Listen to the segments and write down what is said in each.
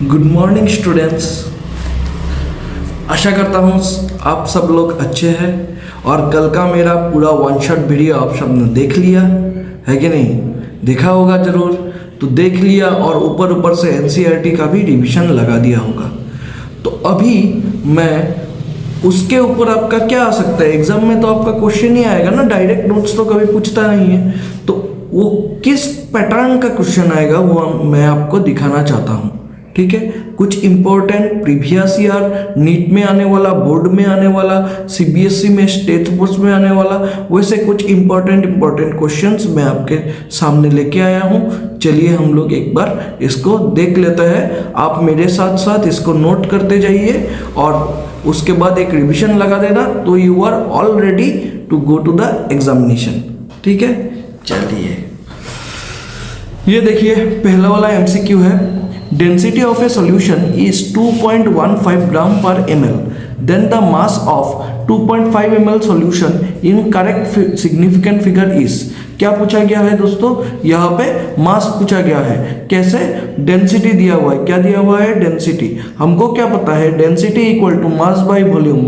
Good morning students. आशा करता हूँ आप सब लोग अच्छे हैं और कल का मेरा पूरा वन शॉट वीडियो आप सब ने देख लिया है कि नहीं? देखा होगा ज़रूर। तो देख लिया और ऊपर ऊपर से एनसीईआरटी का भी रिवीजन लगा दिया होगा। तो अभी मैं उसके ऊपर आपका क्या आ सकता है, एग्जाम में तो आपका क्वेश्चन ही आएगा ना, डायरेक्ट नोट्स तो कभी पूछता नहीं है। तो वो किस पैटर्न का क्वेश्चन आएगा वो मैं आपको दिखाना चाहता हूँ। ठीक है, कुछ इंपॉर्टेंट प्रीवियस ईयर नीट में आने वाला, बोर्ड में आने वाला, सीबीएसई में, स्टेट बोर्ड में आने वाला, वैसे कुछ इंपॉर्टेंट क्वेश्चंस मैं आपके सामने लेके आया हूँ। चलिए हम लोग एक बार इसको देख लेते हैं। आप मेरे साथ साथ इसको नोट करते जाइए और उसके बाद एक रिवीजन लगा देना, तो you are all ready to go to the examination. ठीक है, चलिए ये देखिए पहला वाला एमसीक्यू है। Density of a solution is 2.15 gram per ml. Then the mass of 2.5 ml solution in correct significant figure is। क्या पूछा गया है दोस्तों? यहाँ पे मास पूछा गया है। कैसे? डेंसिटी दिया हुआ है। क्या दिया हुआ है? डेंसिटी। हमको क्या पता है? Density equal to mass by volume.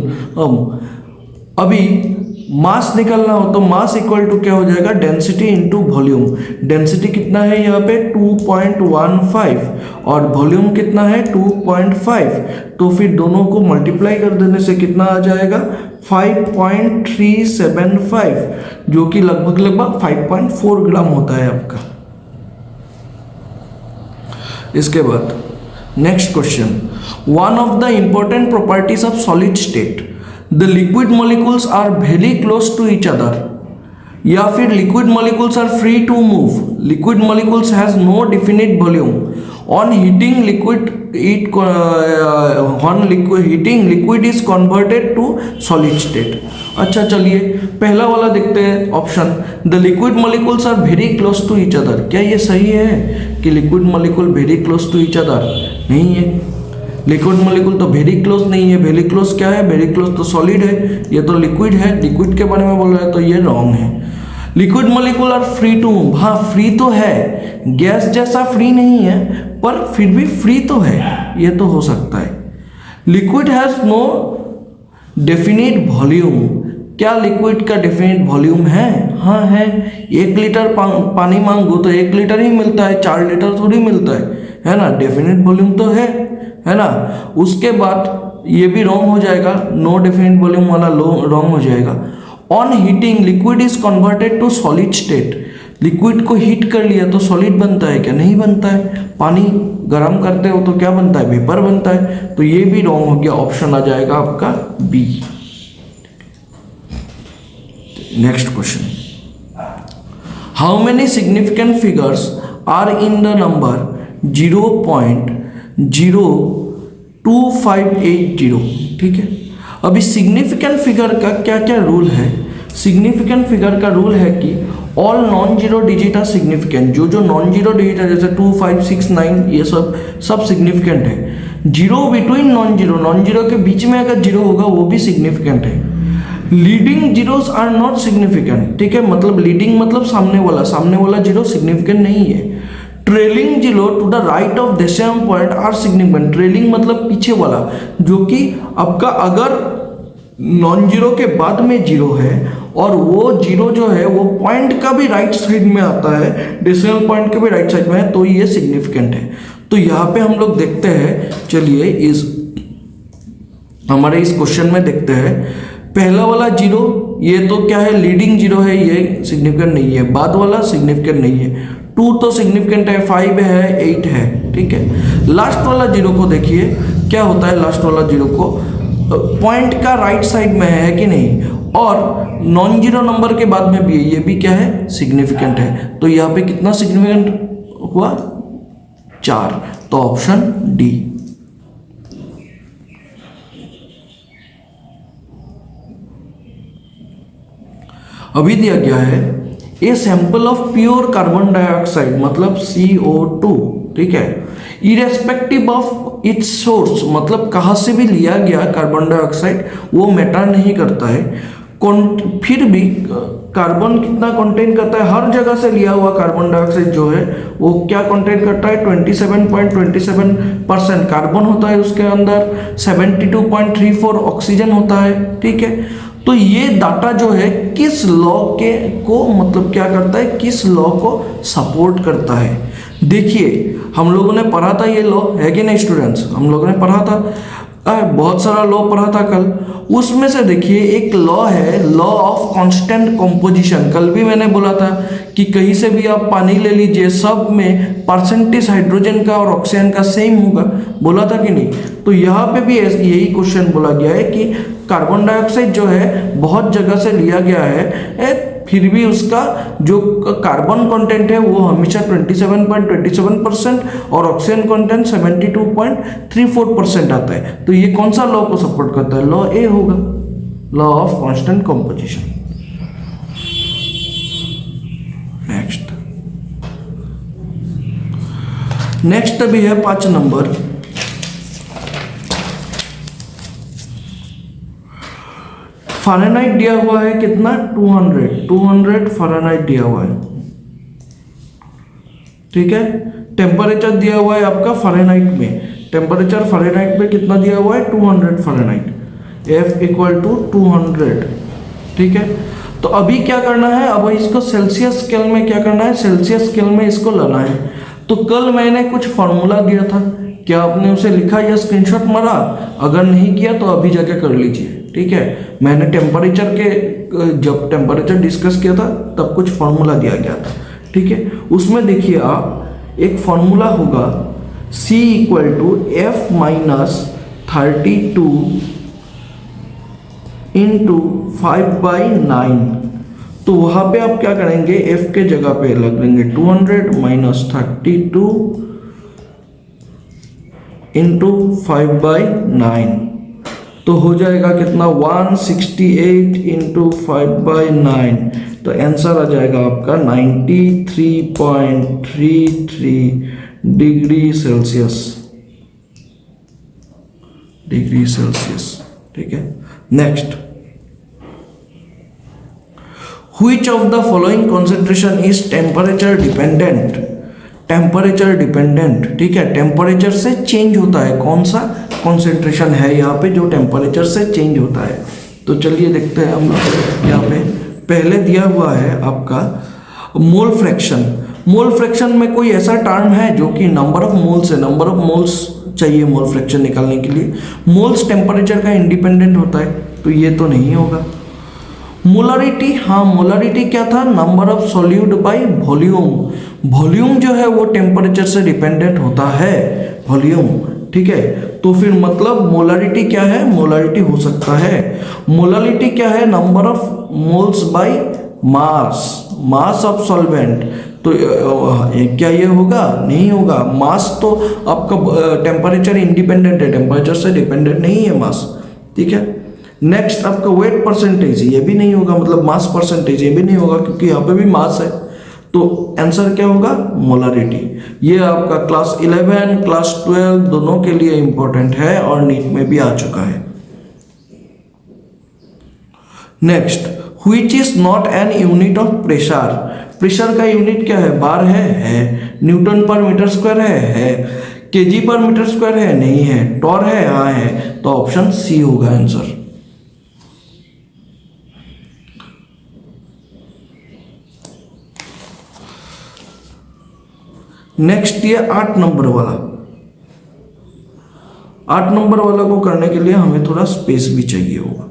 अभी मास निकालना हो तो मास इक्वल टू क्या हो जाएगा? Density into volume. डेंसिटी कितना है यहाँ पे? 2.15 और वॉल्यूम कितना है? 2.5। तो फिर दोनों को मल्टीप्लाई कर देने से कितना आ जाएगा? 5.375, जो कि लगभग 5.4 ग्राम होता है आपका। इसके बाद next question, one of the important properties of solid state, the liquid molecules are very close to each other, या फिर liquid molecules are free to move, liquid molecules has no definite volume, on heating liquid liquid is converted to solid state। अच्छा चलिए पहला वाला देखते हैं option, the liquid molecules are very close to each other। क्या ये सही है कि liquid molecule very close to each other? नहीं है। लिक्विड मॉलिक्यूल तो वेरी क्लोज नहीं है। वेरी क्लोज क्या है? वेरी क्लोज तो सॉलिड है, ये तो लिक्विड है। लिक्विड के बारे में बोल रहा है तो ये रॉन्ग है। Liquid molecule are free to move, हाँ फ्री तो है, गैस जैसा फ्री नहीं है पर फिर भी फ्री तो है, ये तो हो सकता है। Liquid has no definite volume, क्या लिक्विड का डेफिनिट वॉल्यूम है? हाँ है। 1 लीटर पानी मांगो तो 1 लीटर ही मिलता है, 4 लीटर थोड़ी मिलता है ना? डेफिनिट वॉल्यूम तो है ना? उसके बाद ये भी रॉन्ग हो जाएगा, नो डेफिनिट वॉल्यूम वाला रॉन्ग हो जाएगा। On heating liquid is converted to solid state, liquid को हीट कर लिया तो सॉलिड बनता है क्या? नहीं बनता है। पानी गर्म करते हो तो क्या बनता है? वेपर बनता है। तो ये भी रॉन्ग हो गया, ऑप्शन आ जाएगा आपका B. Next question, how many significant figures are in the number 0.02580। ठीक है, अभी सिग्निफिकेंट फिगर का क्या क्या रूल है? सिग्निफिकेंट फिगर का रूल है कि all non zero digit are significant. जो नॉन जीरो डिजिट है जैसे 2, 5, 6, 9 ये सब सिग्निफिकेंट है। जीरो बिटवीन नॉन जीरो के बीच में अगर जीरो होगा वो भी सिग्निफिकेंट है। Leading zeros are not significant. ठीक है, मतलब लीडिंग मतलब सामने वाला जीरो सिग्निफिकेंट नहीं है। Trailing zero to the right of decimal point are significant. Trailing मतलब पीछे वाला, जो कि आपका अगर नॉन जीरो के बाद में जीरो है और वो जीरो जो है वो पॉइंट का भी राइट साइड में आता है, डेसिमल पॉइंट के भी राइट साइड में है, तो ये सिग्निफिकेंट है। तो यहाँ पे हम लोग देखते हैं, चलिए हमारे इस क्वेश्चन में देखते हैं। पहला वाला जीरो ये तो क्या है? लीडिंग जीरो है, ये सिग्निफिकेंट नहीं है। बाद वाला सिग्निफिकेंट नहीं है। 2 तो सिग्निफिकेंट है, 5 है, 8 है। ठीक है, लास्ट वाला जीरो को देखिए क्या होता है। लास्ट वाला जीरो को पॉइंट का राइट साइड में है कि नहीं, और नॉन जीरो नंबर के बाद में भी है, ये भी क्या है? सिग्निफिकेंट है। तो यहाँ पे कितना सिग्निफिकेंट हुआ? 4। तो ऑप्शन डी। अभी दिया गया है a sample of pure carbon dioxide मतलब CO2। ठीक है, इरेस्पेक्टिव ऑफ इट्स सोर्स मतलब कहाँ से भी लिया गया कार्बन डाइऑक्साइड वो मैटर नहीं करता है, फिर भी कार्बन कितना कंटेन करता है, हर जगह से लिया हुआ कार्बन डाइऑक्साइड जो है वो क्या कंटेन करता है, 27.27% कार्बन होता है उसके अंदर, 72.34 ऑक्सीजन होता है। ठीक है, तो ये डाटा जो है किस लॉ के को मतलब क्या करता है, किस लॉ को सपोर्ट करता है। देखिए हम लोगों ने पढ़ा था ये लॉ, है कि नहीं स्टूडेंट्स, हम लोगों ने पढ़ा था, बहुत सारा लॉ पढ़ा था कल। उसमें से देखिए एक लॉ है, लॉ ऑफ कांस्टेंट कंपोजिशन। कल भी मैंने बोला था कि कहीं से भी आप पानी ले लीजिए, सब में परसेंटेज हाइड्रोजन का और ऑक्सीजन का सेम होगा, बोला था कि नहीं। तो यहाँ पे भी यही क्वेश्चन बोला गया है कि कार्बन डाइऑक्साइड जो है बहुत जगह से लिया गया है, फिर भी उसका जो कार्बन कंटेंट है वो हमेशा 27.27% और ऑक्सीजन कंटेंट 72.34% आता है। तो ये कौन सा लॉ को सपोर्ट करता है, लॉ ए होगा, law of constant composition. Next भी है 5 नंबर, फ़ारेनहाइट दिया हुआ है कितना, 200 फ़ारेनहाइट दिया हुआ है। ठीक है, टेम्परेचर दिया हुआ है आपका फ़ारेनहाइट में, टेम्परेचर फ़ारेनहाइट में कितना दिया हुआ है, 200 फ़ारेनहाइट, F = 200। ठीक है, तो अभी क्या करना है, अब इसको सेल्सियस स्केल में क्या करना है, सेल्सियस स्केल में इसको लाना है। तो कल मैंने कुछ फॉर्मूला दिया था, क्या आपने उसे लिखा या स्क्रीनशॉट मारा, अगर नहीं किया तो अभी जाके कर लीजिए। ठीक है, मैंने टेम्परेचर के जब टेम्परेचर डिस्कस किया था तब कुछ फार्मूला दिया गया था। ठीक है, उसमें देखिए आप एक फार्मूला होगा C = F - 32 × 5/9। तो वहाँ पे आप क्या करेंगे, F के जगह पे लग लेंगे 200 - 32 × 5/9, तो हो जाएगा कितना, 168 × 5/9। तो आंसर आ जाएगा आपका 93.33 डिग्री सेल्सियस, ठीक है। Next, which of the following concentration is temperature dependent, temperature dependent. ठीक है, टेम्परेचर से चेंज होता है, कौन सा कॉन्सेंट्रेशन है यहाँ पे जो टेम्परेचर से चेंज होता है। तो चलिए देखते हैं हम लोग। यहाँ पे पहले दिया हुआ है आपका मोल फ्रैक्शन। मोल फ्रैक्शन में कोई ऐसा टर्म है जो कि नंबर ऑफ मोल्स है, नंबर ऑफ मोल्स चाहिए मोल फ्रैक्शन निकालने के लिए। मोल्स टेम्परेचर का इंडिपेंडेंट होता है, तो ये तो नहीं होगा। मोलारिटी, हाँ मोलारिटी क्या था, number of solute by volume. Volume जो है वो टेम्परेचर से डिपेंडेंट होता है, वॉल्यूम। ठीक है, तो फिर मतलब मोलारिटी क्या है, मोलारिटी हो सकता है, मोलारिटी क्या है, number of moles by mass, mass of solvent. तो क्या ये होगा, नहीं होगा। मास तो आपका टेम्परेचर इंडिपेंडेंट है, टेम्परेचर से डिपेंडेंट नहीं है मास। ठीक है, नेक्स्ट आपका वेट परसेंटेज, ये भी नहीं होगा, मतलब मास परसेंटेज ये भी नहीं होगा क्योंकि यहाँ पे भी मास है। तो आंसर क्या होगा, मोलारिटी। ये आपका क्लास 11 क्लास 12 दोनों के लिए इंपॉर्टेंट है और नीट में भी आ चुका है। Next, which is not an unit of pressure. Pressure का यूनिट क्या है, बार है, न्यूटन पर मीटर स्क्वायर है, केजी पर मीटर स्क्वायर है, नहीं है, टॉर है, हाँ है। तो ऑप्शन सी होगा आंसर। नेक्स्ट ये 8 नंबर वाला, 8 नंबर वाला को करने के लिए हमें थोड़ा स्पेस भी चाहिए होगा।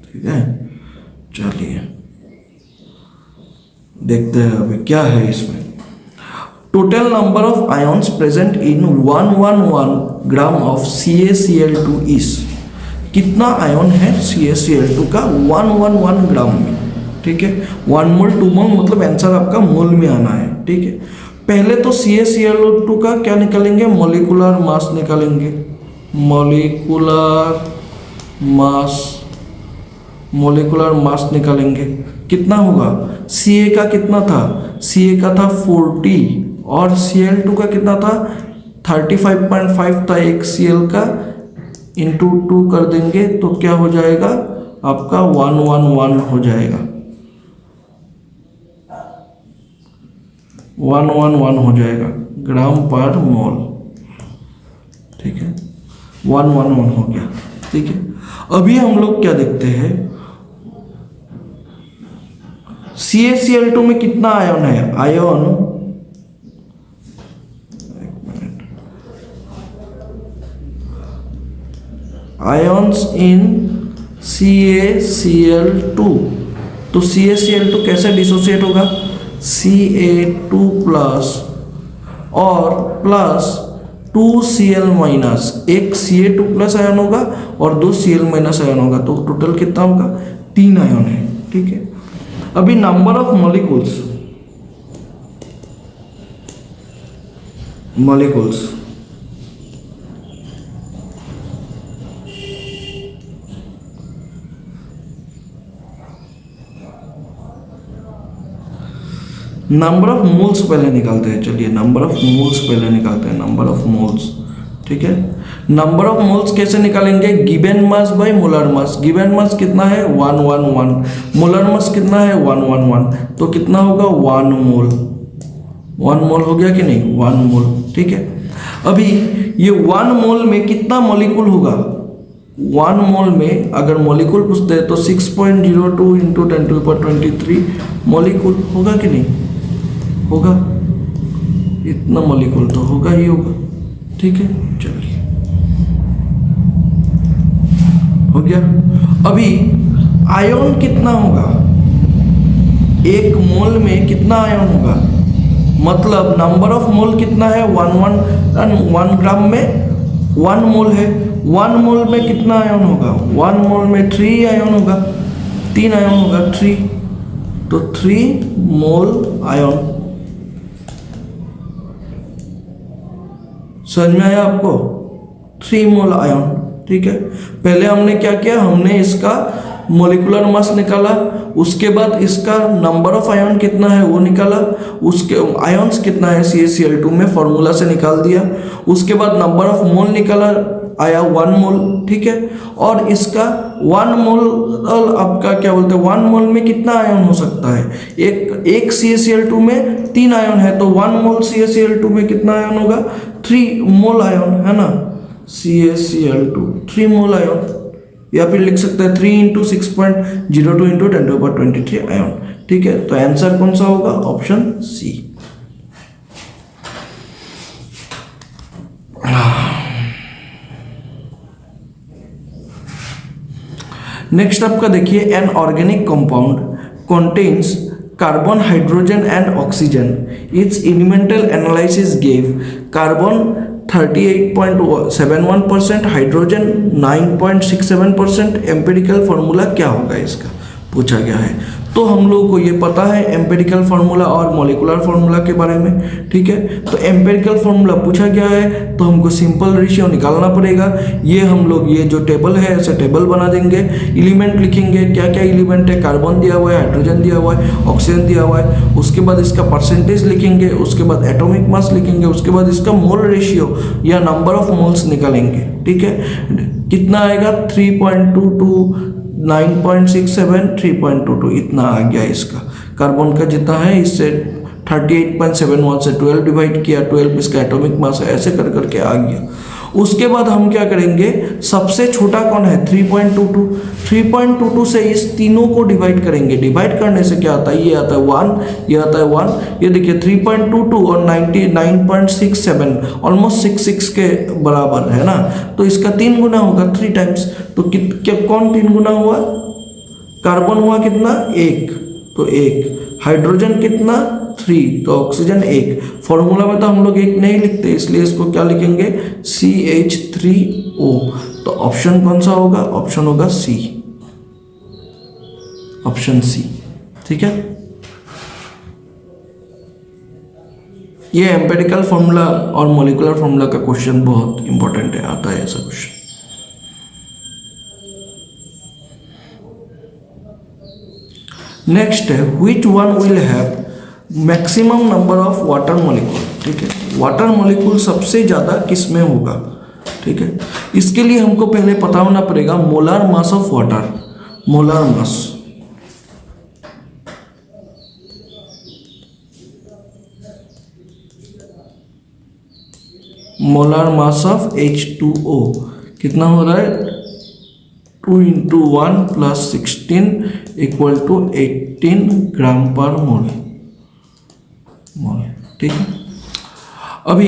ठीक है, चलिए देखते हैं अभी क्या है इसमें। Total number of ions present in 111 gram of CaCl2 is, कितना आयन है CaCl2 का 111 ग्राम में। ठीक है, 1 मोल 2 मोल मतलब आंसर आपका मोल में आना है। ठीक है, पहले तो CaCl2 का क्या निकालेंगे, मॉलिक्यूलर मास निकालेंगे, मॉलिक्यूलर मास निकालेंगे। कितना होगा, Ca का कितना था, Ca का था 40 और Cl2 का कितना था 35.5 था एक Cl का, इंटू 2 कर देंगे तो क्या हो जाएगा आपका 111 हो जाएगा, 111 हो जाएगा ग्राम पर मोल। ठीक है, 111 हो गया। ठीक है, अभी हम लोग क्या देखते हैं, CaCl2 में कितना आयन है, आयन्स इन CaCl2। तो CaCl2 कैसे डिसोसिएट होगा, Ca2 प्लस और प्लस 2Cl माइनस, एक Ca2 प्लस आयन होगा और 2 Cl माइनस आयन होगा, तो टोटल कितना होगा 3 आयन है। ठीक है, अभी number of molecules number of moles पहले निकालते हैं। चलिए नंबर ऑफ मोल्स पहले निकालते हैं, नंबर ऑफ मोल्स। ठीक है, नंबर ऑफ मोल्स कैसे निकालेंगे, given mass by molar mass. Given mass कितना है 111, मोलर मास कितना है 111, तो कितना होगा 1 मोल। 1 मोल हो गया कि नहीं, 1 मोल। ठीक है, अभी ये 1 मोल में कितना मॉलिक्यूल होगा, 1 मोल में अगर मॉलिक्यूल पूछते हैं तो 6.02 इंटू 10⁻23 मॉलिक्यूल होगा कि नहीं होगा, इतना मॉलिक्यूल तो होगा ही होगा। ठीक है, चलिए हो गया। अभी आयन कितना होगा, एक मोल में कितना आयन होगा, मतलब नंबर ऑफ मोल कितना है 1 ग्राम में 1 मोल है, 1 मोल में कितना आयन होगा, 1 मोल में 3 आयन होगा, 3 आयन होगा 3, तो 3 मोल आयन। समझ में आया आपको, 3 मोल आयन। ठीक है, पहले हमने क्या किया, हमने इसका मोलिकुलर मास निकाला, उसके बाद इसका नंबर ऑफ आयन कितना है वो निकाला, उसके आयन्स कितना है CaCl2 में फॉर्मूला से निकाल दिया, उसके बाद नंबर ऑफ मोल निकाला, आया 1 मोल। ठीक है, और इसका 1 मोल आपका क्या बोलते हैं, 1 मोल में कितना आयन हो सकता है, एक CaCl2 में 3 आयन है, तो 1 मोल CaCl2 में कितना आयन होगा 3 मोल आयन, है ना, CaCl2 3 मोल आयन, या फिर लिख सकते हैं 3 इंटू 6.02 इंटू 10⁻23 आयन। ठीक है, तो आंसर कौन सा होगा, ऑप्शन सी। नेक्स्ट आपका देखिए, an organic compound contains carbon, hydrogen and oxygen. Its elemental analysis gave carbon 38.71%, hydrogen 9.67%। Empirical formula क्या होगा इसका पूछा गया है, तो हम लोग को ये पता है एम्पिरिकल फार्मूला और मॉलिकुलर फार्मूला के बारे में। ठीक है, तो एम्पिरिकल फार्मूला पूछा गया है तो हमको सिंपल रेशियो निकालना पड़ेगा। ये हम लोग ये जो टेबल है ऐसे टेबल बना देंगे, एलिमेंट लिखेंगे, क्या क्या एलिमेंट है, कार्बन दिया हुआ है, हाइड्रोजन दिया हुआ है, ऑक्सीजन दिया हुआ है, उसके बाद इसका परसेंटेज लिखेंगे, उसके बाद एटॉमिक मास लिखेंगे, उसके बाद इसका मोल रेशियो या नंबर ऑफ मोल्स निकालेंगे। ठीक है, कितना आएगा 3.22, 9.67, 3.22 इतना आ गया इसका। कार्बन का जितना है इससे 38.71 से 12 डिवाइड किया, 12 इसका एटॉमिक मास है, ऐसे कर करके आ गया। उसके बाद हम क्या करेंगे, सबसे छोटा कौन है 3.22, 3.22 से इस तीनों को डिवाइड करेंगे। डिवाइड करने से क्या आता है, ये आता है 1, ये आता है 1, ये देखिए 3.22 और 99.67 ऑलमोस्ट 66 के बराबर है ना, तो इसका 3 गुना होगा 3 टाइम्स। तो क्या कौन 3 गुना हुआ, कार्बन हुआ कितना 1, तो 1, हाइड्रोजन कितना 3, तो ऑक्सीजन 1। फॉर्मूला में तो हम लोग 1 नहीं लिखते, इसलिए इसको क्या लिखेंगे CH3O। तो ऑप्शन कौन सा होगा, ऑप्शन होगा सी, ऑप्शन सी। ठीक है, ये एम्पिरिकल फॉर्मूला और मॉलिकुलर फॉर्मूला का क्वेश्चन बहुत इंपॉर्टेंट है, आता है ऐसा क्वेश्चन। नेक्स्ट है, which one will have maximum number of water molecule, ठीक है, वाटर मॉलिक्यूल सबसे ज़्यादा किस में होगा, ठीक है। इसके लिए हमको पहले पता होना पड़ेगा molar mass of water, molar mass, molar mass of H2O कितना हो रहा है, 2 × 1 + 16 = 18 ग्राम पर मोल, ठीक है। अभी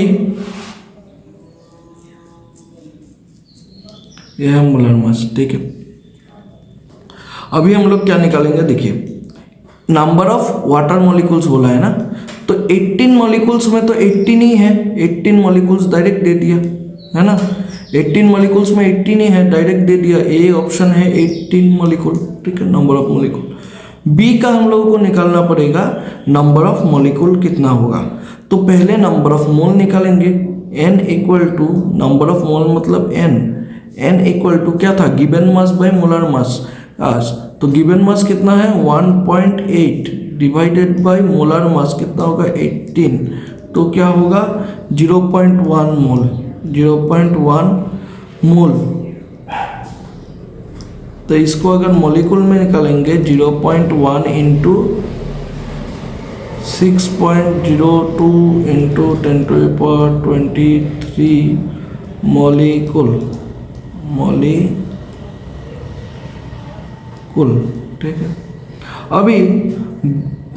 यह है मोलर मास, ठीक है। अभी हम लोग क्या निकालेंगे, देखिए नंबर ऑफ वाटर मॉलिक्यूल्स बोला है ना, तो 18 मॉलिक्यूल्स में तो 18 ही है, 18 मॉलिक्यूल्स डायरेक्ट दे दिया है ना, 18 मॉलिक्यूल्स में 18 ही है, डायरेक्ट दे दिया, ए ऑप्शन है 18 मॉलिक्यूल, ठीक है, नंबर ऑफ मॉलिक्यूल। बी का हम लोगों को निकालना पड़ेगा नंबर ऑफ मॉलिक्यूल कितना होगा, तो पहले नंबर ऑफ मोल निकालेंगे, n = नंबर ऑफ मोल मतलब n = क्या था, गिवन मास बाय मोलर मास, तो गिवन मास कितना है 1.8 डिवाइडेड बाय मोलर मास कितना होगा 18, तो क्या होगा 0.1 मोल, 0.1 मोल। तो इसको अगर मॉलिक्यूल में निकालेंगे 0.1 × 6.02 × 10⁻23 मॉलिक्यूल, ठीक है। अभी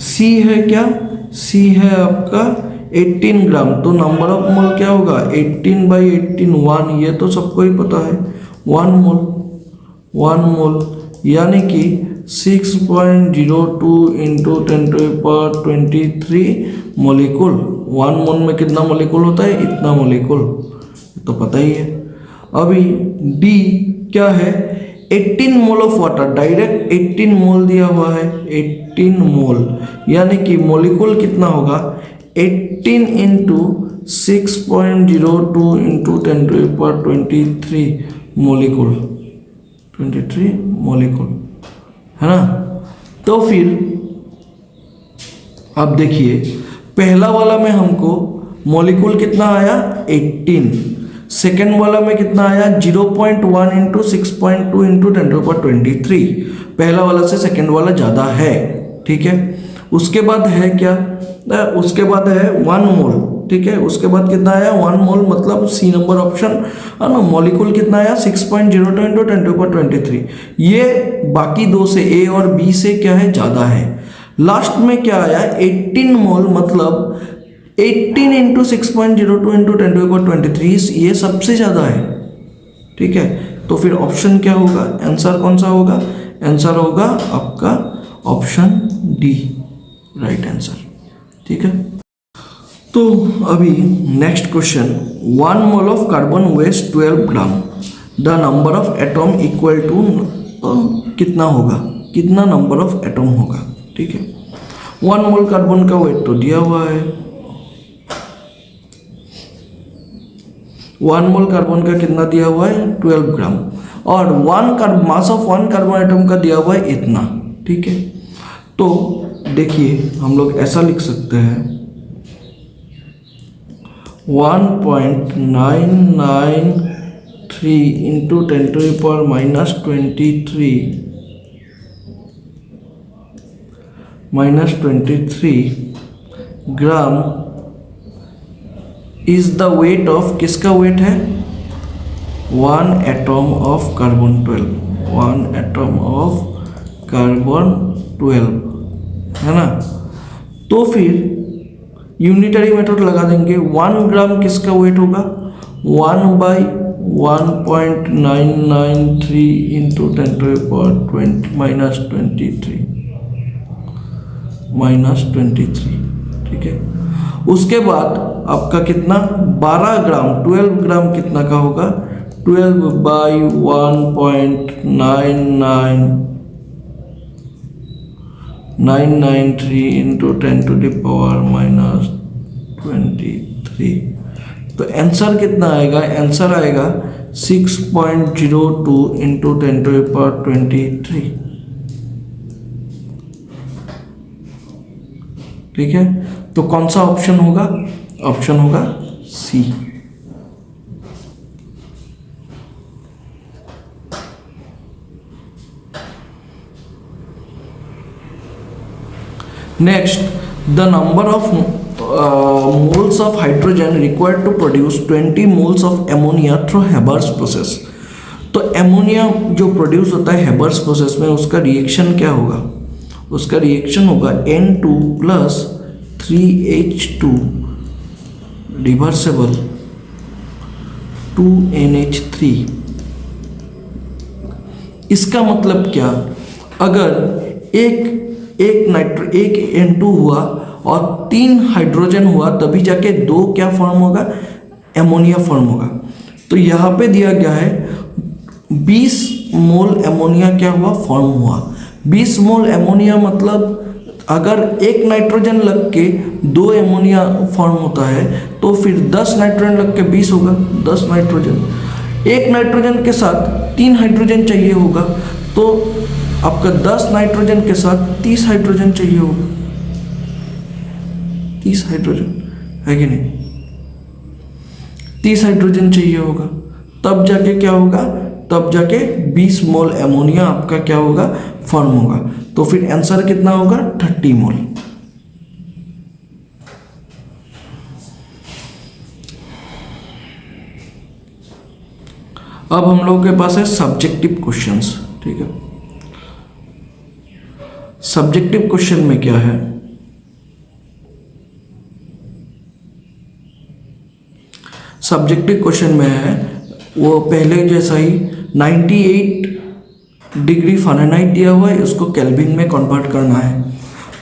C है क्या, C है आपका 18 ग्राम, तो नंबर ऑफ मोल क्या होगा 18/18 1, ये तो सबको ही पता है 1 मोल, यानी कि 6.02 × 10⁻23 मॉलिक्यूल। 1 मोल में कितना मॉलिक्यूल होता है, इतना मॉलिक्यूल, तो पता ही है। अभी डी क्या है 18 मोल ऑफ वाटर, डायरेक्ट 18 मोल दिया हुआ है, 18 मोल, यानी कि मॉलिक्यूल कितना होगा 18 × 6.02 × 10⁻23 मॉलिक्यूल, 23 मॉलिक्यूल, है ना। तो फिर अब देखिए पहला वाला में हमको मॉलिक्यूल कितना आया 18, सेकेंड वाला में कितना आया 0.1 × 6.2 × 10⁻23, पहला वाला से सेकेंड वाला ज़्यादा है, ठीक है। उसके बाद है क्या, उसके बाद है 1 मोल, ठीक है। उसके बाद कितना आया 1 मोल, मतलब सी नंबर ऑप्शन है ना। मॉलिक्यूल कितना आया 6.02 × 10⁻23, ये बाकी दो से ए और बी से क्या है ज़्यादा है। लास्ट में क्या आया 18 मोल, मतलब 18 × 6.02 × 10⁻23, ये सबसे ज़्यादा है, ठीक है। तो फिर ऑप्शन क्या होगा, आंसर कौन सा होगा, आंसर होगा आपका ऑप्शन डी, राइट आंसर, ठीक है। तो अभी next question, 1 mole of carbon weighs 12 gram, the number of atom equal to, कितना होगा, कितना नंबर ऑफ एटम होगा, ठीक है। 1 मोल कार्बन का वेट तो दिया हुआ है, 1 मोल कार्बन का कितना दिया हुआ है 12 ग्राम, और मास ऑफ 1 कार्बन एटम का दिया हुआ है इतना, ठीक है। तो देखिए हम लोग ऐसा लिख सकते हैं 1.993 × 10⁻23 gram is the weight of, किसका वेट है 1 atom of carbon 12, 1 atom of carbon 12, है ना। तो फिर यूनिटरी मेथड लगा देंगे, 1 ग्राम किसका वेट होगा 1/1.993 × 10⁻23 ठीक है। उसके बाद आपका कितना 12 ग्राम 12 ग्राम कितना का होगा 12/1.993 × 10⁻23। तो आंसर कितना आएगा, आंसर आएगा 6.02 × 10⁻23। ठीक है, तो कौन सा ऑप्शन होगा? ऑप्शन होगा C. Next, the number of moles of hydrogen required to produce 20 moles of ammonia through Haber's process। तो एमोनिया जो प्रोड्यूस होता है हेबर्स प्रोसेस में, उसका रिएक्शन क्या होगा? उसका रिएक्शन होगा N2 plus 3H2 reversible 2NH3। इसका मतलब क्या? अगर एक N2 हुआ और 3 हाइड्रोजन हुआ, तभी जाके 2 क्या फॉर्म होगा? एमोनिया फॉर्म होगा। तो यहाँ पे दिया गया है 20 मोल एमोनिया क्या हुआ? फॉर्म हुआ। 20 मोल एमोनिया मतलब अगर एक नाइट्रोजन लग के 2 एमोनिया फॉर्म होता है, तो फिर 10 नाइट्रोजन लग के 20 होगा। 10 नाइट्रोजन, एक नाइट्रोजन के साथ 3 हाइड्रोजन चाहिए होगा, तो आपका 10 नाइट्रोजन के साथ 30 हाइड्रोजन चाहिए होगा। 30 हाइड्रोजन है कि नहीं? 30 हाइड्रोजन चाहिए होगा, तब जाके क्या होगा? तब जाके 20 मोल एमोनिया आपका क्या होगा? फॉर्म होगा। तो फिर आंसर कितना होगा? 30 मोल। अब हम लोगों के पास है सब्जेक्टिव क्वेश्चंस। ठीक है, सब्जेक्टिव क्वेश्चन में क्या है? सब्जेक्टिव क्वेश्चन में है वो पहले जैसा ही 98 डिग्री फ़ारेनहाइट दिया हुआ है, उसको केल्विन में कन्वर्ट करना है।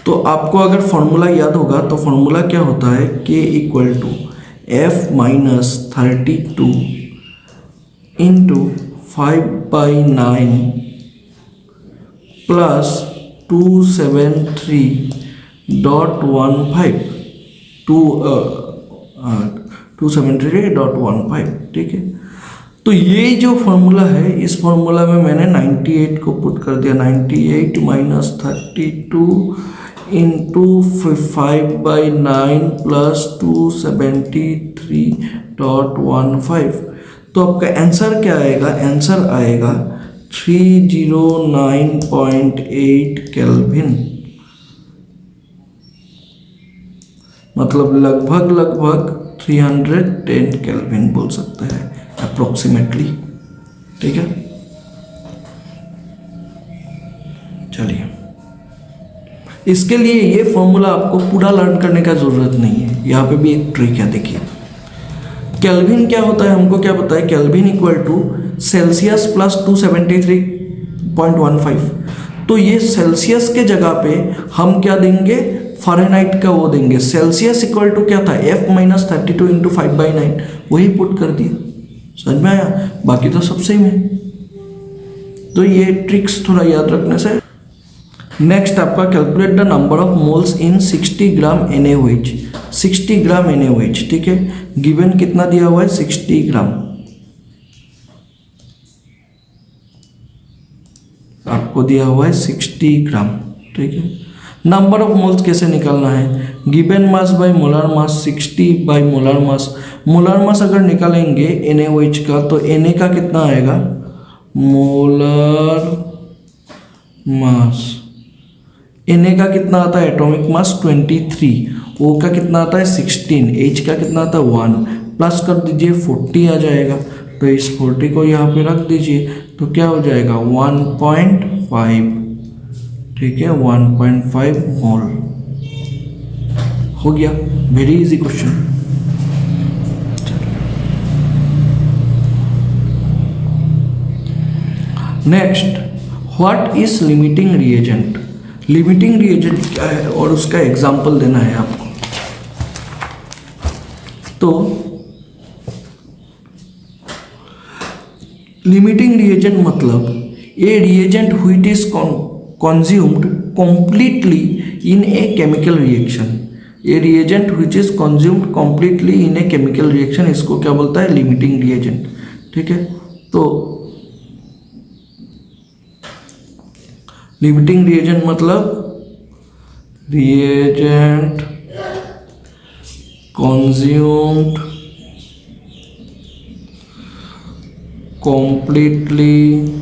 तो आपको अगर फॉर्मूला याद होगा तो फॉर्मूला क्या होता है? K equal to F minus 32 into 5/9 plus 273.15 273.15। ठीक है, तो ये जो फॉर्मूला है, इस फॉर्मूला में मैंने 98 को पुट कर दिया। 98 माइनस 32 इंटू 5/9 प्लस 273.15। तो आपका आंसर क्या आएगा? आंसर आएगा 309.8 केल्विन, मतलब लगभग 310 केल्विन बोल सकते हैं अप्रोक्सीमेटली। ठीक है, चलिए, इसके लिए ये फॉर्मूला आपको पूरा लर्न करने का जरूरत नहीं है। यहाँ पे भी एक ट्रिक है, देखिए। केल्विन क्या होता है हमको क्या पता है? Kelvin equal to Celsius plus 273.15। तो ये सेल्सियस के जगह पे हम क्या देंगे? फ़ारेनहाइट का वो देंगे। सेल्सियस इक्वल टू क्या था? F माइनस 32 इंटू 5/9, वही पुट कर दिया। समझ में आया? बाकी तो सब सेम है। तो ये ट्रिक्स थोड़ा याद रखने से। नेक्स्ट आपका calculate the number of moles in 60 gram NaOH। 60 gram NaOH, ठीक है, गिवन कितना दिया हुआ है? 60 ग्राम। आपको दिया हुआ है 60 ग्राम। ठीक है, नंबर ऑफ मोल्स कैसे निकालना है? Given mass by molar mass 60 bye molar mass. Molar mass अगर निकालेंगे NaOH का, तो Na का कितना आएगा? Molar mass. Na का कितना आता है? Atomic mass 23। O का कितना आता है? 16। H का कितना आता है? 1। प्लस कर दीजिए, 40 आ जाएगा। तो इस 40 को यहाँ पे रख दीजिए, तो क्या हो जाएगा? 1.5। ठीक है, 1.5 मोल हो गया। Very easy question. Next, what is limiting reagent? Limiting reagent क्या है और उसका एग्जाम्पल देना है आपको। तो लिमिटिंग रिएजेंट मतलब a reagent which is consumed completely in a chemical reaction। ये reagent which is consumed completely in a chemical reaction, इसको क्या बोलता है? limiting reagent। ठीक है, तो limiting reagent मतलब reagent consumed completely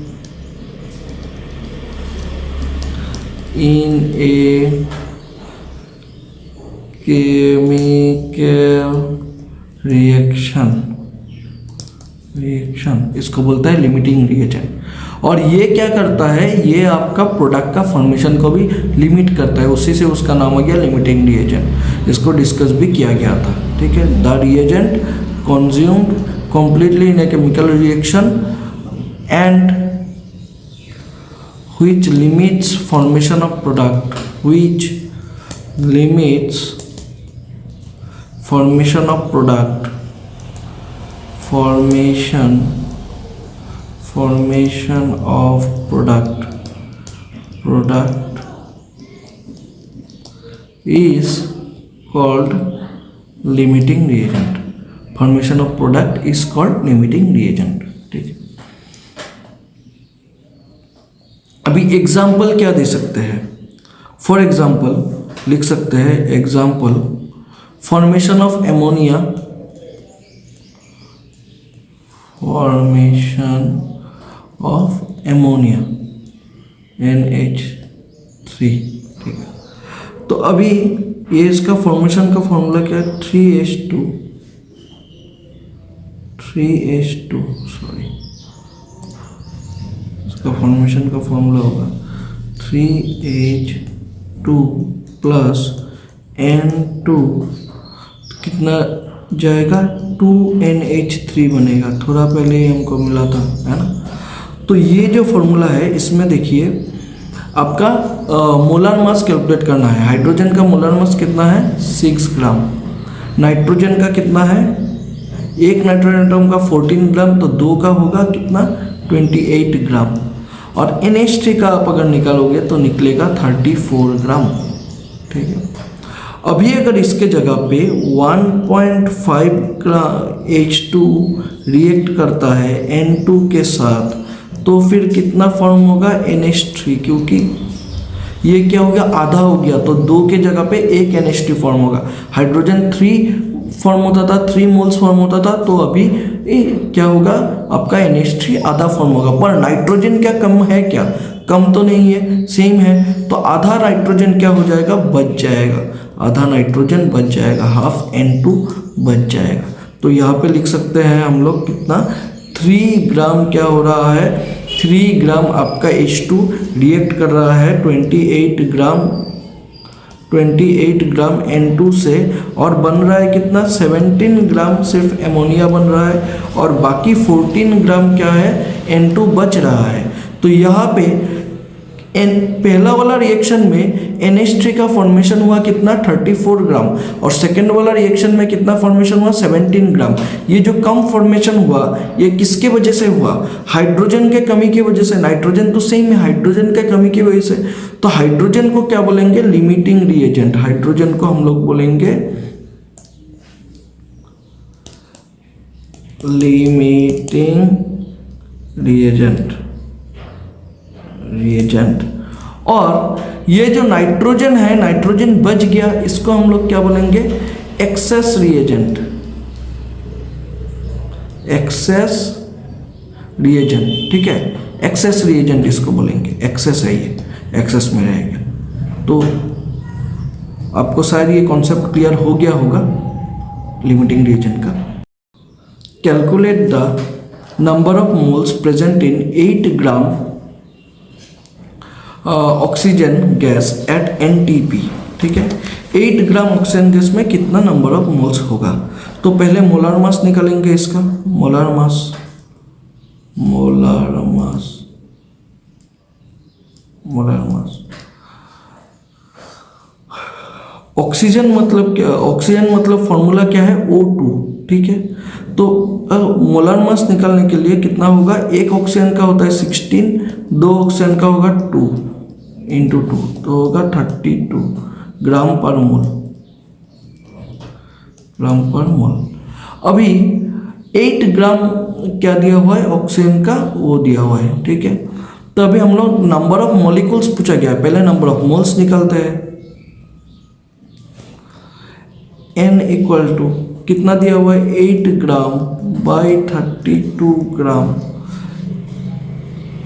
in a chemical reaction इसको बोलता है लिमिटिंग रिएजेंट। और ये क्या करता है, ये आपका प्रोडक्ट का फॉर्मेशन को भी लिमिट करता है, उसी से उसका नाम हो गया लिमिटिंग रिएजेंट। इसको डिस्कस भी किया गया था, ठीक है। The reagent consumed completely in a chemical reaction and which limits formation of product, which limits formation of product, formation of product is called limiting reagent। Formation of product is called limiting reagent, ठीक है। अभी example क्या दे सकते हैं? For example लिख सकते हैं, example formation of ammonia, NH3, ठीक है। तो अभी ये इसका फॉर्मेशन का फॉर्मूला क्या है? 3H2 सॉरी, इसका फॉर्मेशन का फॉर्मूला होगा 3H2 प्लस N2, कितना जाएगा? 2NH3 बनेगा। थोड़ा पहले ही हमको मिला था, है ना। तो ये जो फॉर्मूला है, इसमें देखिए आपका मोलर मास कैलकुलेट करना है। हाइड्रोजन का मोलर मास कितना है? 6 ग्राम। नाइट्रोजन का कितना है? एक नाइट्रोजन एटम का 14 ग्राम, तो दो का होगा कितना? 28 ग्राम। और NH3 का आप अगर निकालोगे तो निकलेगा 34 ग्राम, ठीक है। अभी अगर इसके जगह पे 1.5 H2 रिएक्ट करता है N2 के साथ, तो फिर कितना फॉर्म होगा? NH3, क्योंकि ये क्या हो गया? आधा हो गया, तो 2 के जगह पे एक NH3 फॉर्म होगा। हाइड्रोजन 3 फॉर्म होता था, 3 मोल्स फॉर्म होता था, तो अभी क्या होगा? आपका NH3 आधा फॉर्म होगा। पर नाइट्रोजन क्या कम है? क्या कम तो नहीं है, सेम है। तो आधा नाइट्रोजन क्या हो जाएगा? बच जाएगा। आधा नाइट्रोजन बच जाएगा, हाफ N2 बच जाएगा। तो यहाँ पे लिख सकते हैं हम लोग कितना? 3 ग्राम क्या हो रहा है? 3 ग्राम आपका H2 रिएक्ट कर रहा है 28 ग्राम N2 से, और बन रहा है कितना? 17 ग्राम सिर्फ एमोनिया बन रहा है, और बाकी 14 ग्राम क्या है? N2 बच रहा है। तो यहाँ पे पहला वाला रिएक्शन में NH3 का फॉर्मेशन हुआ कितना? 34 ग्राम, और सेकेंड वाला रिएक्शन में कितना फॉर्मेशन हुआ? 17 ग्राम। ये जो कम फॉर्मेशन हुआ, ये किसके वजह से हुआ? हाइड्रोजन के कमी की वजह से। नाइट्रोजन तो सेम है, हाइड्रोजन के कमी की वजह से। तो हाइड्रोजन को क्या बोलेंगे? Limiting reagent. हाइड्रोजन को हम लोग बोलेंगे लिमिटिंग रिएजेंट। और ये जो नाइट्रोजन है, नाइट्रोजन बच गया, इसको हम लोग क्या बोलेंगे? Access reagent. ठीक है, एक्सेस रिएजेंट इसको बोलेंगे। एक्सेस है, ये एक्सेस में रहेगा। तो आपको शायद ये कॉन्सेप्ट क्लियर हो गया होगा लिमिटिंग रिएजेंट का। Calculate the number of moles present in 8 gram oxygen gas at NTP, ठीक है। 8 ग्राम ऑक्सीजन गैस में कितना नंबर ऑफ मोल्स होगा? तो पहले मोलर मास निकालेंगे इसका। Molar mass. ऑक्सीजन मतलब क्या? ऑक्सीजन मतलब फॉर्मूला क्या है? O2, ठीक है। तो मोलर मास निकालने के लिए कितना होगा? एक ऑक्सीजन का होता है 16, 2 ऑक्सीजन का होगा 2 × 2, तो होगा 32 ग्राम पर मोल। अभी 8 ग्राम क्या दिया हुआ है? ऑक्सीजन का वो दिया हुआ है, ठीक है। तो अभी हम लोग नंबर ऑफ मॉलिक्यूल्स पूछा गया है, पहले नंबर ऑफ मोल्स निकालते हैं। n इक्वल टू कितना दिया हुआ है 8 ग्राम बाई 32 ग्राम,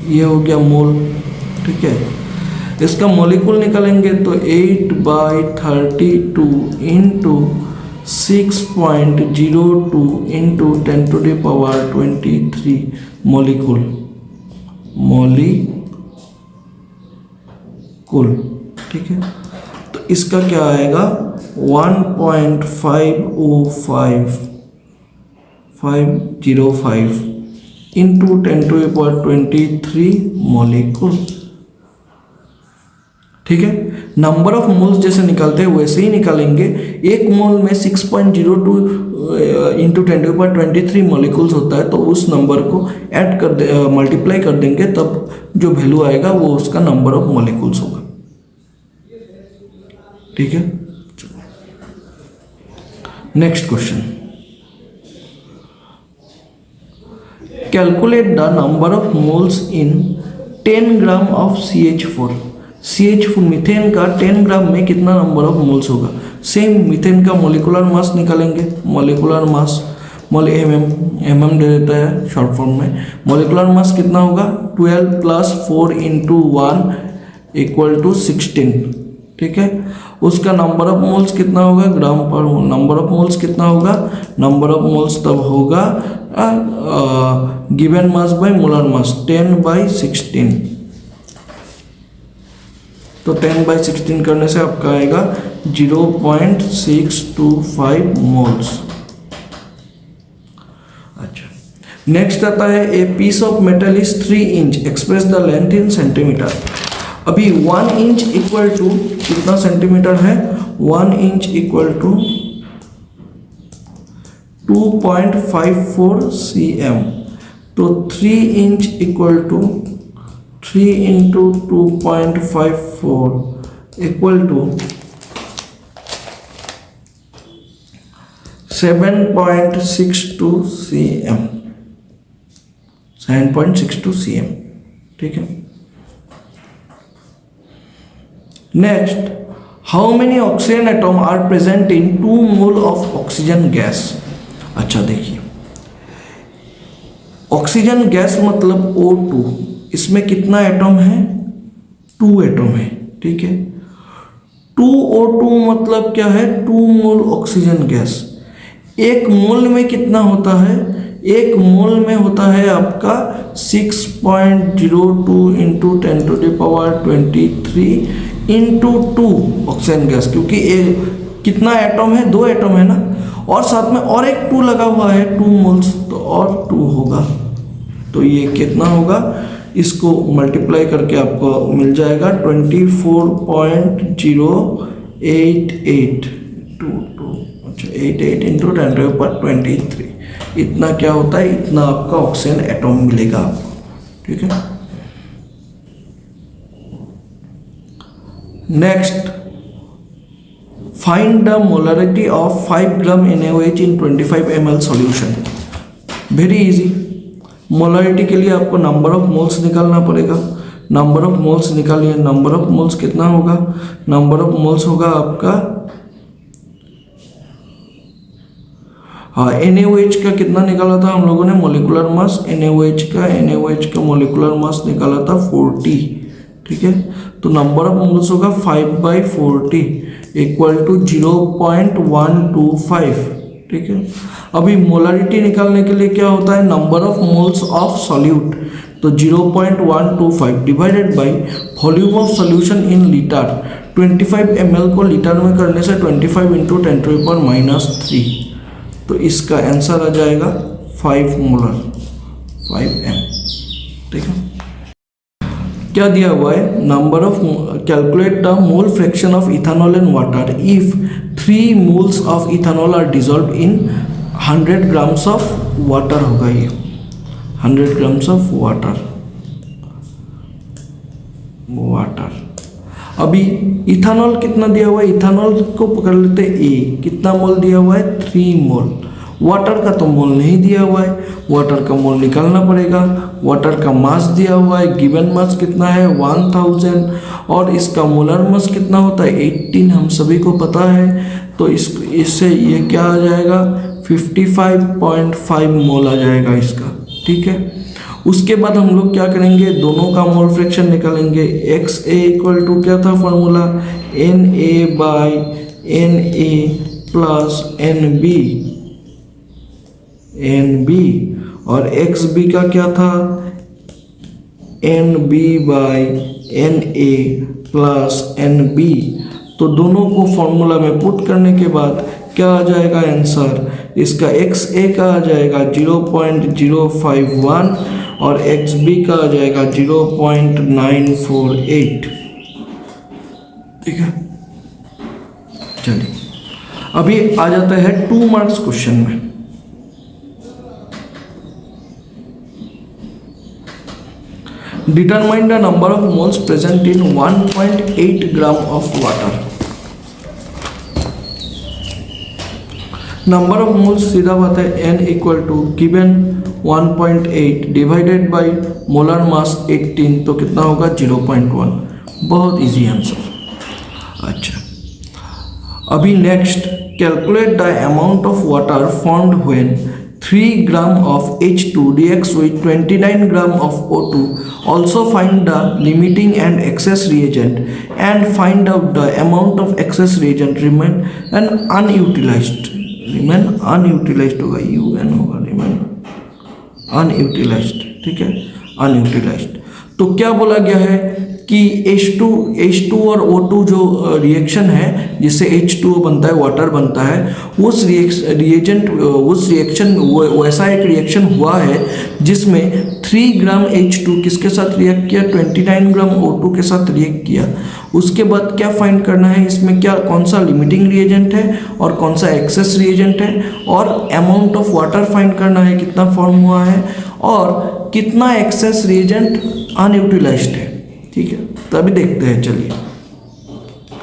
ये हो गया मोल। ठीक है, इसका मॉलिक्यूल निकालेंगे तो 8 by 32 into 6.02 into 10 to the power 23 molecule. ठीक है, तो इसका क्या आएगा 1.505 into 10 to the power 23 molecule. ठीक है, नंबर ऑफ मोल्स जैसे निकालते हैं वैसे ही निकालेंगे। एक मोल में 6.02 इंटू 10 टू पावर 23 मॉलिक्यूल्स होता है, तो उस नंबर को ऐड कर दे, मल्टीप्लाई कर देंगे, तब जो वैल्यू आएगा वो उसका नंबर ऑफ मॉलिक्यूल्स होगा। ठीक है, next question, calculate the number of moles in 10 gram of CH4। CH4 methane का 10 ग्राम में कितना नंबर ऑफ मोल्स होगा। सेम मीथेन का मोलिकुलर मास निकालेंगे। मोलिकुलर मास mm दे देता है शॉर्ट फॉर्म में। मोलिकुलर मास कितना होगा 12 + 4 × 1 = 16। ठीक है, उसका नंबर ऑफ मोल्स कितना होगा ग्राम पर मोल। नंबर ऑफ मोल्स कितना होगा, नंबर ऑफ मोल्स तब होगा गिवन मास बाय मोलर मास 10/16। तो 10/16 करने से आपका आएगा 0.625 मोल्स। अच्छा, नेक्स्ट आता है a piece of metal is 3 inch, express the length in centimetre. अभी 1 इंच इक्वल टू कितना सेंटीमीटर है, 1 इंच इक्वल टू 2.54 cm। तो 3 inch equal to 3 into 2.54 equal to 7.62 cm। 7.62 cm। ठीक है, next, how many oxygen atom are present in 2 mole of oxygen gas. अच्छा देखिए, oxygen gas मतलब O2, इसमें कितना एटम है 2 एटम है। ठीक है, 2O2 मतलब क्या है 2 मोल ऑक्सीजन गैस। एक मोल में कितना होता है, एक मोल में होता है आपका 6.02 into 10 to the power 23 into 2 oxygen gas, क्योंकि कितना एटम है 2 एटम है ना, और साथ में और एक 2 लगा हुआ है 2 मोल्स, तो और 2 होगा। तो ये कितना होगा, इसको मल्टीप्लाई करके आपको मिल जाएगा 24.088 अच्छा 88 इंटू 10 टू द पावर 23। इतना क्या होता है, इतना आपका ऑक्सीजन एटम मिलेगा आपको। ठीक है, next, find the molarity of 5 gram NaOH in 25 ml solution. Very easy, molarity के लिए आपको नंबर ऑफ मोल्स निकालना पड़ेगा। नंबर ऑफ मोल्स निकालिए। नंबर ऑफ मोल्स कितना होगा, नंबर ऑफ मोल्स होगा आपका NaOH का कितना निकाला था हम लोगों ने, मोलिकुलर मास NaOH का मोलिकुलर मास निकाला था 40। ठीक है, तो नंबर ऑफ मोल्स होगा 5/40 इक्वल टू 0.125। ठीक है, अभी मोलरिटी निकालने के लिए क्या होता है, number of moles of solute, तो 0.125 divided by volume of solution in litre. 25 ml को लीटर में करने से 25 इंटू 10 टू द पावर -3, तो इसका आंसर आ जाएगा 5 मोलर 5m। ठीक है, क्या दिया हुआ है, number of calculate the mole fraction of ethanol and water if 3 moles of ethanol are dissolve in 100 grams of water होगा। ये 100 ग्राम्स ऑफ वाटर। अभी इथेनॉल कितना दिया हुआ है, इथेनॉल को पकड़ लेते A, कितना मोल दिया हुआ है 3 मोल। वाटर का तो मोल नहीं दिया हुआ है, वाटर का मोल निकालना पड़ेगा। वाटर का मास दिया हुआ है, गिवन मास कितना है 1000 और इसका मोलर मास कितना होता है 18, हम सभी को पता है। तो इससे ये क्या आ जाएगा 55.5 मोल आ जाएगा इसका, ठीक है। उसके बाद हम लोग क्या करेंगे, दोनों का मोल फ्रैक्शन निकालेंगे। एक्स ए इक्वल टू क्या था फॉर्मूला, Na/Na प्लस NB और XB का क्या था NB/Na प्लस NB। तो दोनों को फॉर्मूला में पुट करने के बाद क्या आ जाएगा आंसर, इसका XA का आ जाएगा 0.051 और XB का आ जाएगा 0.948, ठीक है। चलिए अभी आ जाता है 2 मार्क्स क्वेश्चन में। Determine the number of moles present in 1.8 gram of water. Number of moles सीधा बात है n equal to given 1.8 divided by molar mass 18, तो कितना होगा 0.1। बहुत इजी आंसर। अच्छा अभी next, calculate the amount of water formed when 3 gram of H2 reacts with 29 gram of O2। Also find the limiting and excess reagent and find out the amount of excess reagent remain and unutilized होगा, UN होगा, remain unutilized, ठीक है, unutilized। तो क्या बोला गया है कि H2 और O2 जो रिएक्शन है जिससे H2O बनता है, वाटर बनता है, उस रिएक्शन वैसा एक रिएक्शन हुआ है जिसमें 3 ग्राम H2 किसके साथ रिएक्ट किया, 29 ग्राम O2 के साथ रिएक्ट किया। उसके बाद क्या फाइंड करना है, इसमें क्या कौन सा लिमिटिंग रिएजेंट है और कौन सा एक्सेस रिएजेंट है, और अमाउंट ऑफ वाटर फाइंड करना है, कितना फॉर्म हुआ है और कितना एक्सेस रिएजेंट अनयूटिलाइज्ड है, ठीक है। तो अभी देखते हैं, चलिए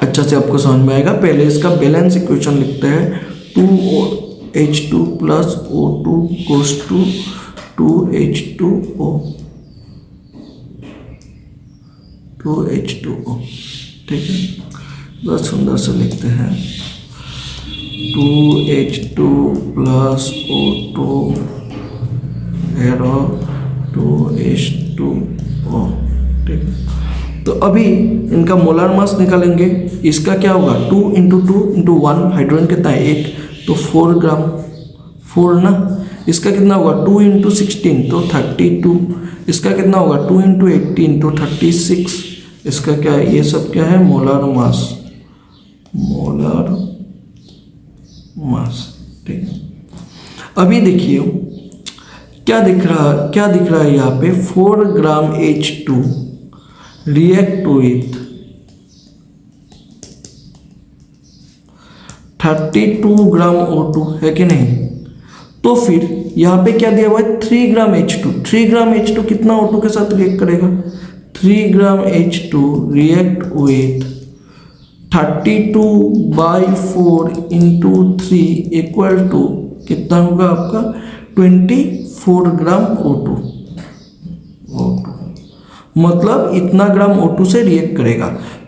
अच्छा से आपको समझ में आएगा। पहले इसका बैलेंस इक्वेशन लिखते हैं, 2H2 plus O2 goes to 2H2O, ठीक है। बहुत सुंदर से लिखते हैं, 2H2 plus O2 arrow 2H2O, ठीक है। तो अभी इनका मोलर मास निकालेंगे। इसका क्या होगा, 2 × 2 × 1, हाइड्रोजन कितना है 1, तो 4 ग्राम 4 ना। इसका कितना होगा 2 × 16 तो 32। इसका कितना होगा 2 × 18 तो 36। इसका क्या है, ये सब क्या है मोलर मास, ठीक है। अभी देखिए क्या दिख रहा है यहाँ पे, 4 ग्राम H2 react with 32 gram O2 है कि नहीं। तो फिर यहाँ पे क्या दिया हुआ है 3 ग्राम H2। 3 ग्राम H2 कितना O2 के साथ रिएक्ट करेगा, 3 ग्राम H2 react with 32/4 × 3 equal to कितना होगा आपका 24 ग्राम O2। मतलब इतना ग्राम O2 से रिएक्ट करेगा।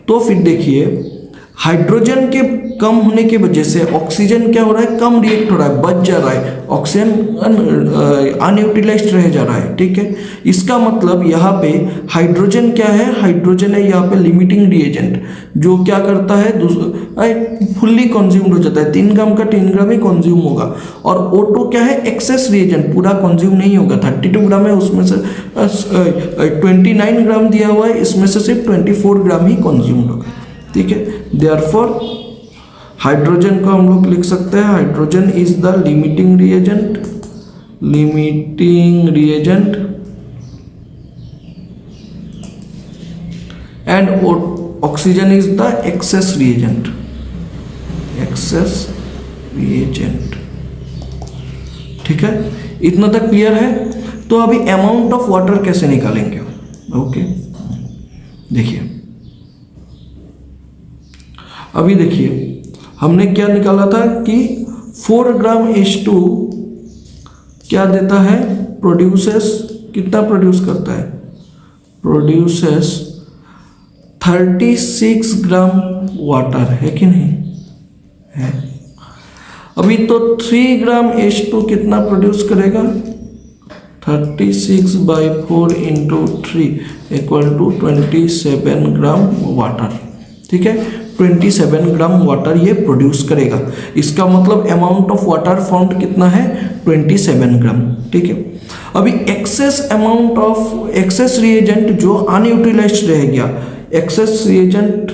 तो फिर देखिए हाइड्रोजन के कम होने की वजह से ऑक्सीजन क्या हो रहा है, कम रिएक्ट हो रहा है, बच जा रहा है, ऑक्सीजन अनयूटिलाइज्ड रह जा रहा है, ठीक है। इसका मतलब यहाँ पे हाइड्रोजन क्या है, हाइड्रोजन है यहाँ पे लिमिटिंग रिएजेंट, जो क्या करता है फुल्ली कंज्यूम्ड हो जाता है, 3 ग्राम का 3 ग्राम ही कंज्यूम होगा। और O2 क्या है एक्सेस रिएजेंट, पूरा कंज्यूम नहीं होगा, 32 ग्राम है उसमें से 29 ग्राम दिया हुआ है, इसमें से सिर्फ 24 ग्राम ही कंज्यूम होगा, ठीक है। देयरफॉर हाइड्रोजन को हम लोग लिख सकते हैं, hydrogen is the limiting reagent and oxygen is the access reagent, ठीक है। इतना तक क्लियर है। तो अभी अमाउंट ऑफ वाटर कैसे निकालेंगे, ओके देखिए। अभी देखिए हमने क्या निकाला था कि 4 ग्राम H2 क्या देता है, प्रोड्यूसेस कितना प्रोड्यूस करता है, प्रोड्यूसेस 36 ग्राम वाटर, है कि नहीं है। अभी तो 3 ग्राम H2 कितना प्रोड्यूस करेगा, 36/4 into 3 equal to 27 gram water, ठीक है। 27 ग्राम वाटर ये प्रोड्यूस करेगा। इसका मतलब अमाउंट ऑफ वाटर फाउंड कितना है, 27 ग्राम, ठीक है। अभी excess amount of excess reagent जो अनयूटिलाइज्ड रह गया, excess reagent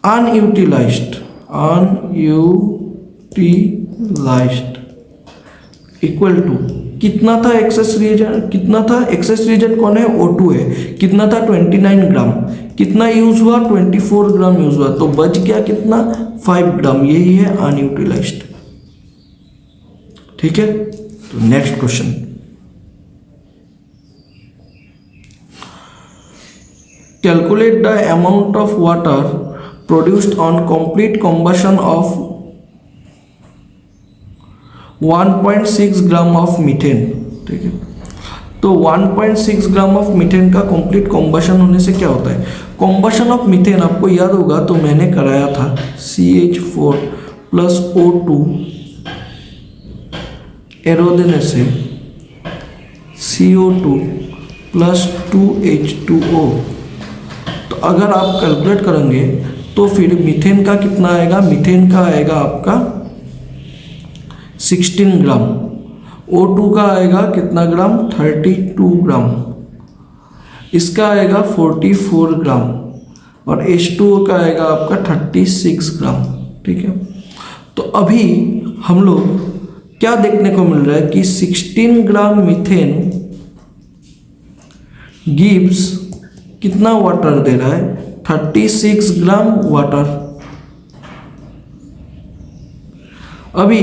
unutilized equal to कितना था एक्सेस रिएजेंट, कितना था एक्सेस रिएजेंट कौन है, O2 है, कितना था 29 ग्राम, कितना यूज हुआ 24 ग्राम यूज हुआ, तो बच गया कितना 5 ग्राम, यही है अनयूटिलाइज्ड, ठीक है। तो next question, calculate the amount of water produced on complete combustion of 1.6 gram of methane, ठीक है। तो 1.6 ग्राम ऑफ मीथेन का कंप्लीट कॉम्बशन होने से क्या होता है, कॉम्बशन ऑफ मीथेन आपको याद होगा तो मैंने कराया था CH4 प्लस O2 एरो देने से CO2 प्लस 2H2O। तो अगर आप कैलकुलेट करेंगे तो फिर मीथेन का कितना आएगा, मीथेन का आएगा आपका 16 ग्राम, O2 का आएगा कितना ग्राम 32 ग्राम, इसका आएगा 44 ग्राम और H2O का आएगा आपका 36 ग्राम, ठीक है। तो अभी हम लोग क्या देखने को मिल रहा है कि 16 ग्राम मीथेन गिव्स कितना वाटर दे रहा है, 36 ग्राम वाटर। अभी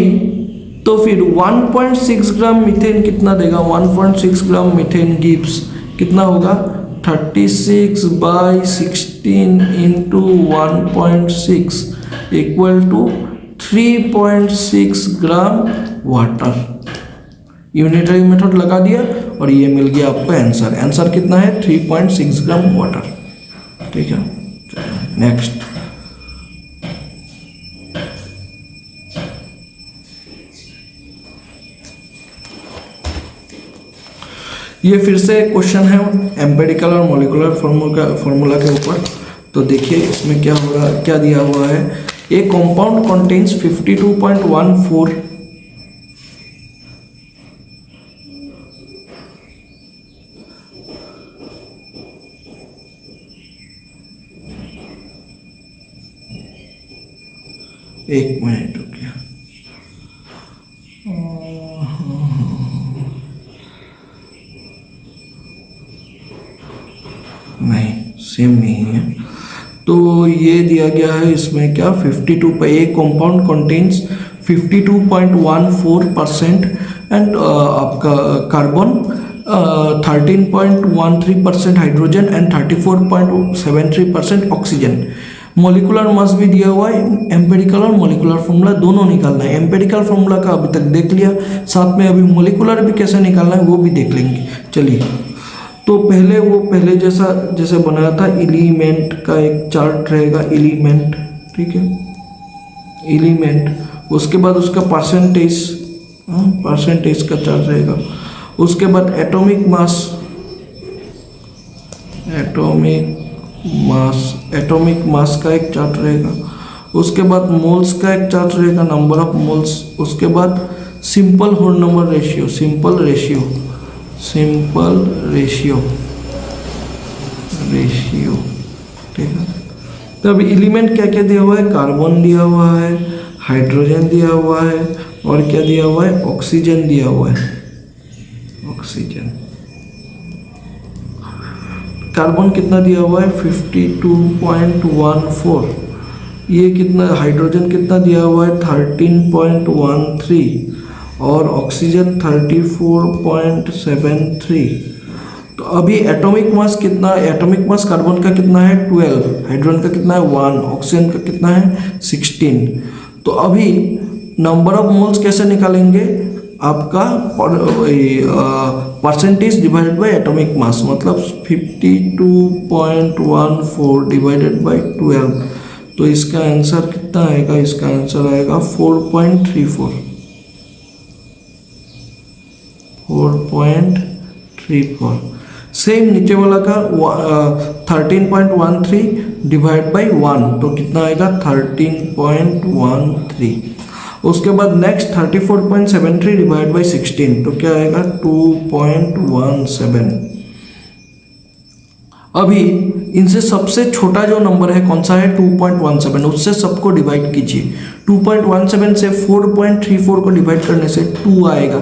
तो फिर 1.6 ग्राम मीथेन कितना देगा, 1.6 ग्राम मीथेन गिव्स कितना होगा 36/16 into 1.6 equal to 3.6 gram water. Unitary method लगा दिया और ये मिल गया आपको आंसर। आंसर कितना है 3.6 ग्राम वाटर, ठीक है। नेक्स्ट, ये फिर से क्वेश्चन है एम्पेरिकल और मॉलिक्यूलर फॉर्मूला के ऊपर। तो देखिए इसमें क्या हो रहा, क्या दिया हुआ है, ए कंपाउंड कंटेन्स 52.14 एक मिनट हो गया, नहीं सेम नहीं है। तो ये दिया गया है इसमें क्या 52 पे ए कंपाउंड कंटेन्स 52.14% एंड आपका carbon 13.13% hydrogen and 34.73% oxygen. Molecular mass भी दिया हुआ है, एम्पेरिकल और मॉलिक्यूलर फॉर्मूला दोनों निकालना है। एम्पेरिकल फॉर्मूला का अभी तक देख लिया, साथ में अभी मॉलिक्यूलर भी कैसे निकालना है वो भी देख लेंगे। चलिए, तो पहले जैसे बनाया था, एलिमेंट का एक चार्ट रहेगा, एलिमेंट, ठीक है, एलिमेंट, उसके बाद उसका परसेंटेज का चार्ट रहेगा, उसके बाद एटॉमिक मास का एक चार्ट रहेगा, उसके बाद मोल्स का एक चार्ट रहेगा, नंबर ऑफ मोल्स, उसके बाद simple whole number ratio, simple ratio, ठीक है। तो अभी एलिमेंट क्या क्या दिया हुआ है, कार्बन दिया हुआ है, हाइड्रोजन दिया हुआ है और क्या दिया हुआ है, ऑक्सीजन दिया हुआ है। ऑक्सीजन, कार्बन कितना दिया हुआ है 52.14, ये कितना, हाइड्रोजन कितना दिया हुआ है 13.13 और ऑक्सीजन 34.73। तो अभी एटॉमिक मास कितना, एटॉमिक मास कार्बन का कितना है 12, हाइड्रोजन का कितना है 1, ऑक्सीजन का कितना है 16। तो अभी नंबर ऑफ मोल्स कैसे निकालेंगे, आपका percentage divided by atomic mass, मतलब 52.14 डिवाइडेड बाय 12। तो इसका आंसर कितना आएगा, इसका आंसर आएगा 4.34। सेम नीचे वाला का 13.13 डिवाइड बाई 1, तो कितना आएगा 13.13। उसके बाद नेक्स्ट 34.73 डिवाइड बाई 16, तो क्या आएगा 2.17। अभी इनसे सबसे छोटा जो नंबर है कौन सा है, 2.17, उससे सबको डिवाइड कीजिए। 2.17 से 4.34 को डिवाइड करने से 2 आएगा।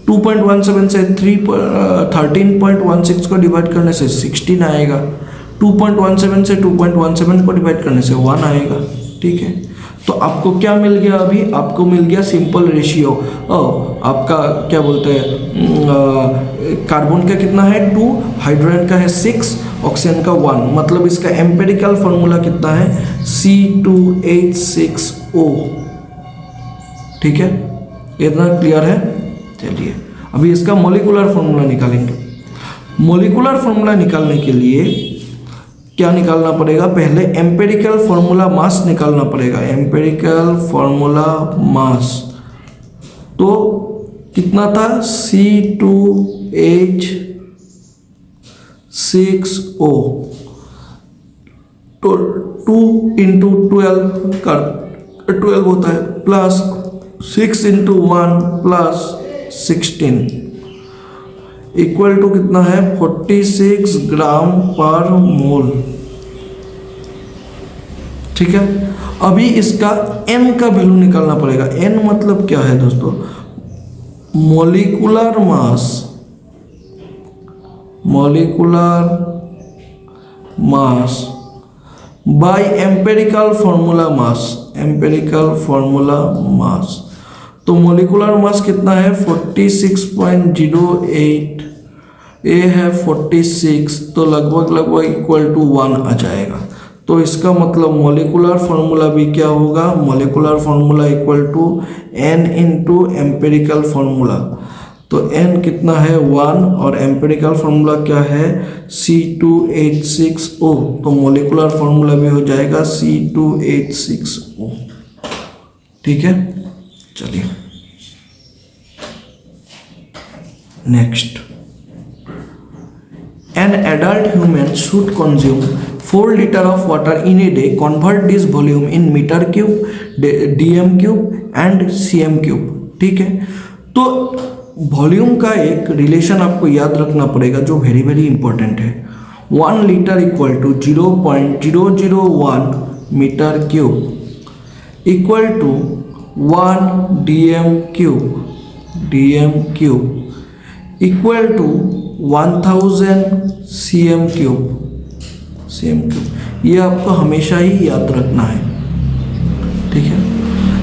2.17 से 13.16 को डिवाइड करने से 16 आएगा। 2.17 से 2.17 को डिवाइड करने से 1 आएगा। ठीक है, तो आपको क्या मिल गया, अभी आपको मिल गया सिंपल रेशियो। आपका क्या बोलते हैं, कार्बन का कितना है 2, हाइड्रोजन का है 6, ऑक्सीजन का 1, मतलब इसका एम्पेरिकल फॉर्मूला कितना है C2H6O। ठीक है, इतना क्लियर है। चलिए अभी इसका मॉलिक्यूलर फॉर्मूला निकालेंगे। मॉलिक्यूलर फॉर्मूला निकालने के लिए क्या निकालना पड़ेगा, पहले एम्पेरिकल फॉर्मूला मास निकालना पड़ेगा। एम्पेरिकल फॉर्मूला मास तो कितना था, C2H6O, तो 2 इंटू 12 होता है, plus 6 into 1 plus 16 equal to कितना है 46 ग्राम पर मोल। ठीक है, अभी इसका n का वैल्यू निकालना पड़ेगा। n मतलब क्या है दोस्तों, molecular mass by empirical formula mass. तो मॉलिक्यूलर मास कितना है 46.08, ए है 46, तो लगभग इक्वल टू 1 आ जाएगा। तो इसका मतलब मॉलिक्यूलर फॉर्मूला भी क्या होगा, molecular formula equal to n into empirical formula. तो n कितना है 1 और एम्पेरिकल फॉर्मूला क्या है C2H6O, तो मॉलिक्यूलर फॉर्मूला भी हो जाएगा C2H6O। ठीक है, चलिए next. An adult human should consume 4 liters of water in a day. Convert this volume in meter cube, dm cube and cm cube. ठीक है, तो वॉल्यूम का एक रिलेशन आपको याद रखना पड़ेगा जो वेरी वेरी इंपॉर्टेंट है। 1 litre equal to 0.001 metre cube equal to 1 dm cube equal to 1000 cm cube. ये आपको हमेशा ही याद रखना है। ठीक है,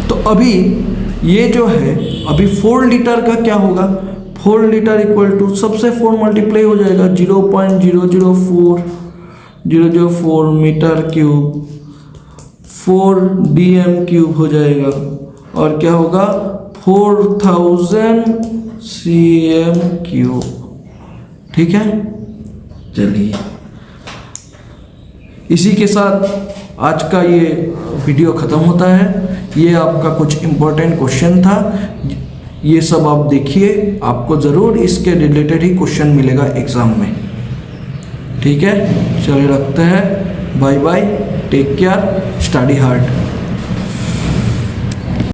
तो अभी ये जो है अभी 4 लीटर का क्या होगा, 4 लीटर इक्वल टू सबसे 4 मल्टीप्लाई हो जाएगा 0.004004 मीटर क्यूब, 4 dm क्यूब हो जाएगा और क्या होगा 4000 cm क्यूब। ठीक है, चलिए इसी के साथ आज का ये वीडियो ख़त्म होता है। ये आपका कुछ इम्पोर्टेंट क्वेश्चन था, ये सब आप देखिए, आपको ज़रूर इसके रिलेटेड ही क्वेश्चन मिलेगा एग्ज़ाम में। ठीक है, चलिए रखते हैं, bye bye, take care, study hard.